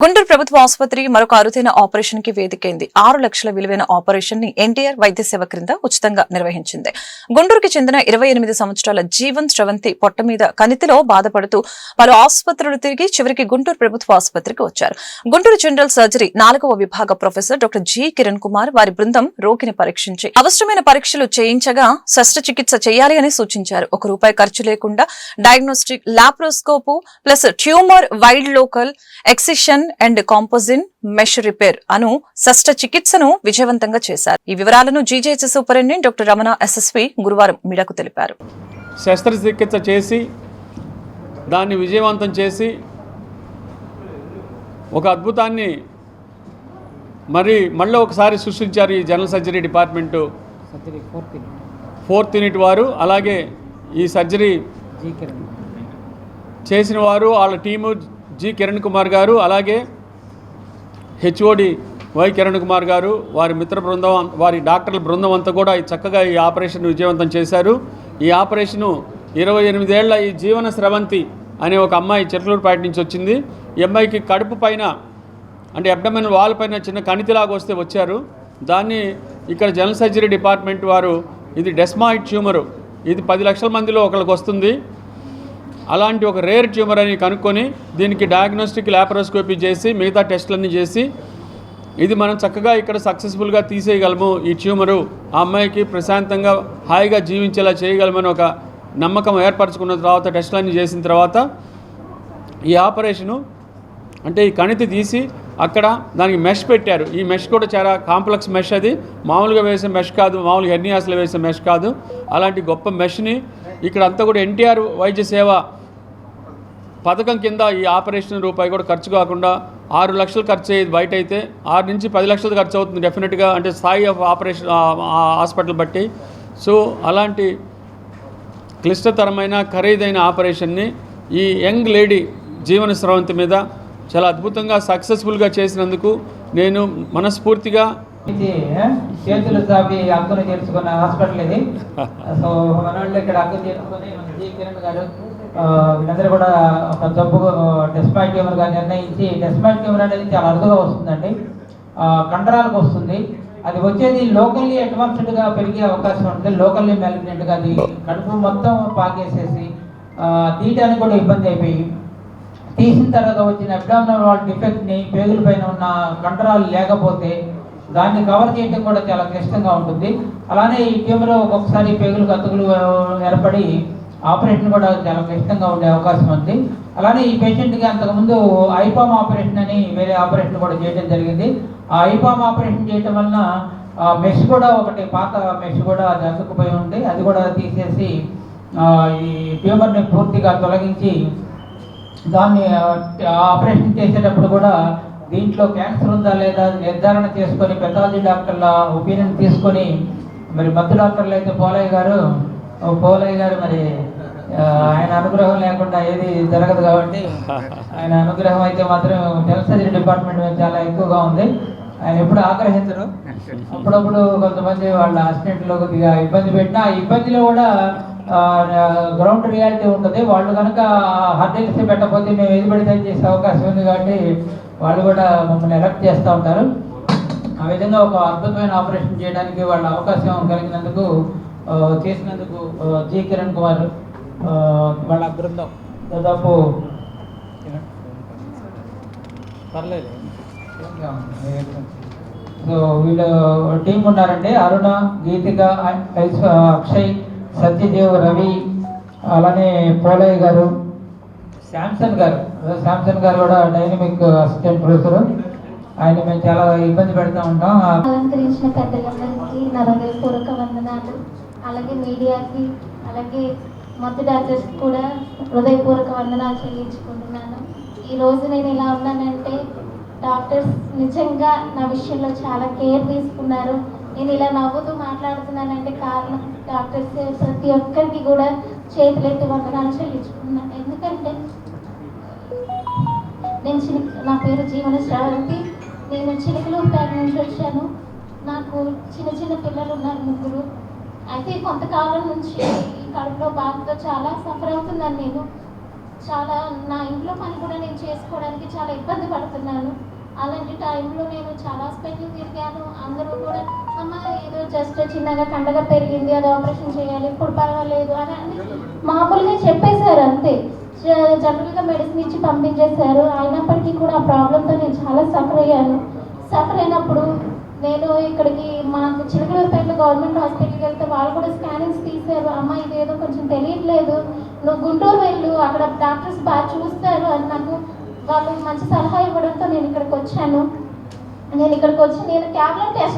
గుంటూరు ప్రభుత్వ ఆసుపత్రి మరొక అరుదైన ఆపరేషన్ కి వేదికైంది. 6 లక్షల విలువైన ఆపరేషన్ ని ఎన్టీఆర్ వైద్య సేవ క్రింద ఉచితంగా నిర్వహించింది. గుంటూరుకి చెందిన 28 సంవత్సరాల జీవన్ శ్రవంతి పొట్ట మీద కణితిలో బాధపడుతూ పలు ఆసుపత్రులు తిరిగి చివరికి గుంటూరు ప్రభుత్వ ఆసుపత్రికి వచ్చారు. గుంటూరు జనరల్ సర్జరీ 4వ విభాగ professor doctor G Kiran Kumar వారి బృందం రోగిని పరీక్షించి అవసరమైన పరీక్షలు చేయించగా శస్త్రచికిత్స చేయాలి అని సూచించారు. ₹1 ఖర్చు లేకుండా diagnostic laparoscope plus tumour wide local excision and composite mesh repair అను శస్త్రచికిత్సను విజయవంతంగా చేశారు. ఈ వివరాలను GJH superintendent doctor Ramana SSV గురువారం మీడియాకు తెలిపారు. శస్త్రచికిత్స చేసి దాన్ని విజయవంతం చేసి ఒక అద్భుతాన్ని మళ్ళీ ఒకసారి సృష్టించారు ఈ general surgery department 4th unit వారు. అలాగే ఈ సర్జరీ చేసిన వారు వాళ్ళ టీము జి కిరణ్ కుమార్ గారు, అలాగే హెచ్ఓడి వై కిరణ్ కుమార్ గారు, వారి మిత్ర బృందం, వారి డాక్టర్ల బృందం అంతా కూడా చక్కగా ఈ ఆపరేషన్ విజయవంతం చేశారు. ఈ ఆపరేషను 28 ఏళ్ల ఈ జీవన స్రవంతి అనే ఒక అమ్మాయి చిట్లూరుపేట నుంచి వచ్చింది. ఈ అమ్మాయికి కడుపు పైన అంటే అబ్డమెన్ వాల్ పైన చిన్న కణితిలాగా వస్తే వచ్చారు. దాన్ని ఇక్కడ జనరల్ సర్జరీ డిపార్ట్మెంట్ వారు ఇది డెస్మాయిడ్ ట్యూమరు, ఇది 10 లక్షల మందిలో ఒకరికి వస్తుంది, అలాంటి ఒక రేర్ ట్యూమర్ అని కనుక్కొని దీనికి డయాగ్నోస్టిక్ లాప్రోస్కోపీ చేసి మిగతా టెస్టులన్నీ చేసి ఇది మనం చక్కగా ఇక్కడ సక్సెస్ఫుల్గా తీసేయగలము. ఈ ట్యూమరు ఆ అమ్మాయికి ప్రశాంతంగా హాయిగా జీవించేలా చేయగలమని ఒక నమ్మకం ఏర్పరచుకున్న తర్వాత టెస్టులన్నీ చేసిన తర్వాత ఈ ఆపరేషను అంటే ఈ కణితి తీసి అక్కడ దానికి మెష్ పెట్టారు. ఈ మెష్ కూడా చాలా కాంప్లెక్స్ మెష్, అది మామూలుగా వేసే మెష్ కాదు, మామూలుగా హెర్నియాస్లో వేసే మెష్ కాదు. అలాంటి గొప్ప మెష్ని ఇక్కడ అంతా కూడా ఎన్టీఆర్ వైద్య సేవ పథకం కింద ఈ ఆపరేషన్ రూపాయి కూడా ఖర్చు కాకుండా 6 లక్షలు ఖర్చు అయ్యేది బయట అయితే 6 నుంచి 10 లక్షలు ఖర్చు అవుతుంది డెఫినెట్గా, అంటే స్థాయి ఆఫ్ ఆపరేషన్ హాస్పిటల్ బట్టి. సో అలాంటి క్లిష్టతరమైన ఖరీదైన ఆపరేషన్ని ఈ యంగ్ లేడీ జీవన స్రవంతి మీద చాలా అద్భుతంగా సక్సెస్ఫుల్గా చేసినందుకు నేను మనస్ఫూర్తిగా చేతులు సాపి హక్కును చేర్చుకున్న హాస్పిటల్ ఇది. సో మన వాళ్ళు ఇక్కడ హక్కు చేర్చుకొని జి కిరణ్ గారు వీళ్ళందరూ కూడా ఒక జబ్బు డెస్మాయిడ్ ట్యూమర్గా నిర్ణయించి, డెస్మాయిడ్ ట్యూమర్ అనేది చాలా అరుదుగా వస్తుందండి, కండరాలకు వస్తుంది. అది వచ్చేది లోకల్లీ అడ్వాన్స్డ్గా పెరిగే అవకాశం ఉంటుంది. లోకల్లీ మ్యాలిగ్నెంట్గా అది కడుపు మొత్తం పాకేసేసి తీయడానికి కూడా ఇబ్బంది అయిపోయి తీసిన తర్వాత వచ్చిన అబ్డామినల్ వాల్ డిఫెక్ట్ని పేగుల పైన ఉన్న కండరాలు లేకపోతే దాన్ని కవర్ చేయడం కూడా చాలా క్లిష్టంగా ఉంటుంది. అలానే ఈ ట్యూమర్ ఒక్కొక్కసారి పేగులకు అతుకులు ఏర్పడి ఆపరేషన్ కూడా చాలా క్లిష్టంగా ఉండే అవకాశం ఉంది. అలానే ఈ పేషెంట్కి అంతకుముందు ఐపామ్ ఆపరేషన్ అని వేరే ఆపరేషన్ కూడా చేయడం జరిగింది. ఆ ఐపామ్ ఆపరేషన్ చేయడం వలన మెష్ కూడా ఒకటి పాత మెష్ కూడా అది అతుక్కుపోయి ఉంది, అది కూడా తీసేసి ఈ ట్యూమర్ని పూర్తిగా తొలగించి దాన్ని ఆపరేషన్ చేసేటప్పుడు కూడా దీంట్లో క్యాన్సర్ ఉందా లేదా నిర్ధారణ చేసుకొని పెథాలజీ డాక్టర్ల ఒపీనియన్ తీసుకొని మరి మధ్య డాక్టర్లు అయితే పోలయ్య గారు మరి ఆయన అనుగ్రహం లేకుండా ఏది జరగదు కాబట్టి ఆయన అనుగ్రహం అయితే మాత్రం జనరల్ సర్జరీ డిపార్ట్మెంట్ మీద చాలా ఎక్కువగా ఉంది. ఆయన ఎప్పుడు ఆగ్రహించరు, అప్పుడప్పుడు కొంతమంది వాళ్ళ అసిస్టెంట్లో కొద్దిగా ఇబ్బంది పెట్టినా ఆ ఇబ్బందిలో కూడా గ్రౌండ్ రియాలిటీ ఉంటుంది. వాళ్ళు కనుక హర్డిల్స్ పెట్టకపోతే మేము ఏది పడితే చేసే అవకాశం ఉంది కాబట్టి వాళ్ళు కూడా మమ్మల్ని ఎలక్ట్ చేస్తూ ఉంటారు. ఆ విధంగా ఒక అద్భుతమైన ఆపరేషన్ చేయడానికి వాళ్ళ అవకాశం కలిగినందుకు చేసినందుకు జి కిరణ్ కుమార్ వాళ్ళ బృందం దాదాపు పర్లేదు సో వీళ్ళు టీం ఉన్నారండి. అరుణ, గీతిక, అక్షయ్, సత్యదేవ్, రవి, అలానే పోలయ్య గారు, శాంసన్ గారు కూడా డైనమిక్ అసిస్టెంట్ ప్రొఫెసర్. ఆయన మేము చాలా ఇబ్బంది పెడతా ఉంటాం. అలంకరించిన పెద్దలందరికీ నా హృదయపూర్వక వందనాలు. అలాగే మీడియాకి, అలాగే మధ్య డాక్టర్స్కి కూడా హృదయపూర్వక వందనాలు చెల్లించుకుంటున్నాను. ఈరోజు నేను ఇలా ఉన్నానంటే డాక్టర్స్ నిజంగా నా విషయంలో చాలా కేర్ తీసుకున్నారు. నేను ఇలా నవ్వుతూ మాట్లాడుతున్నానంటే కారణం డాక్టర్స్. ప్రతి ఒక్కరికి కూడా చేతులెత్తి వందనాలు చెల్లించుకున్నాను. ఎందుకంటే నా పేరు జీవన శ్రావంతి. నేను చిలుకలూరుపేట నుంచి వచ్చాను. నాకు చిన్న పిల్లలు ఉన్నారు, 3. అయితే కొంతకాలం నుంచి ఈ కడుపులో బాధతో చాలా సఫర్ అవుతున్నాను నేను. చాలా నా ఇంట్లో పని కూడా నేను చేసుకోవడానికి చాలా ఇబ్బంది పడుతున్నాను. అలాంటి టైంలో నేను చాలా హాస్పిటల్ తిరిగాను. అందరూ కూడా అమ్మ ఏదో జస్ట్ చిన్నగా కండగా పెరిగింది, అది ఆపరేషన్ చేయాలి, ఇప్పుడు పర్వాలేదు అని మామూలుగా చెప్పేశారు అంతే. జనరల్గా మెడిసిన్ ఇచ్చి పంపించేశారు. అయినప్పటికీ కూడా ఆ ప్రాబ్లంతో నేను చాలా సఫర్ అయ్యాను. సఫర్ అయినప్పుడు నేను ఇక్కడికి మాకు చిలకలూరుపేటలో గవర్నమెంట్ హాస్పిటల్కి వెళ్తే వాళ్ళు కూడా స్కానింగ్స్ తీశారు. అమ్మ ఇదేదో కొంచెం తెలియట్లేదు, నువ్వు గుంటూరు వెళ్ళు, అక్కడ డాక్టర్స్ బాగా చూస్తారు అని నాకు వాళ్ళు మంచి సలహా ఇవ్వడంతో నేను ఇక్కడికి వచ్చాను. నేను క్యాబ్లో టెస్ట్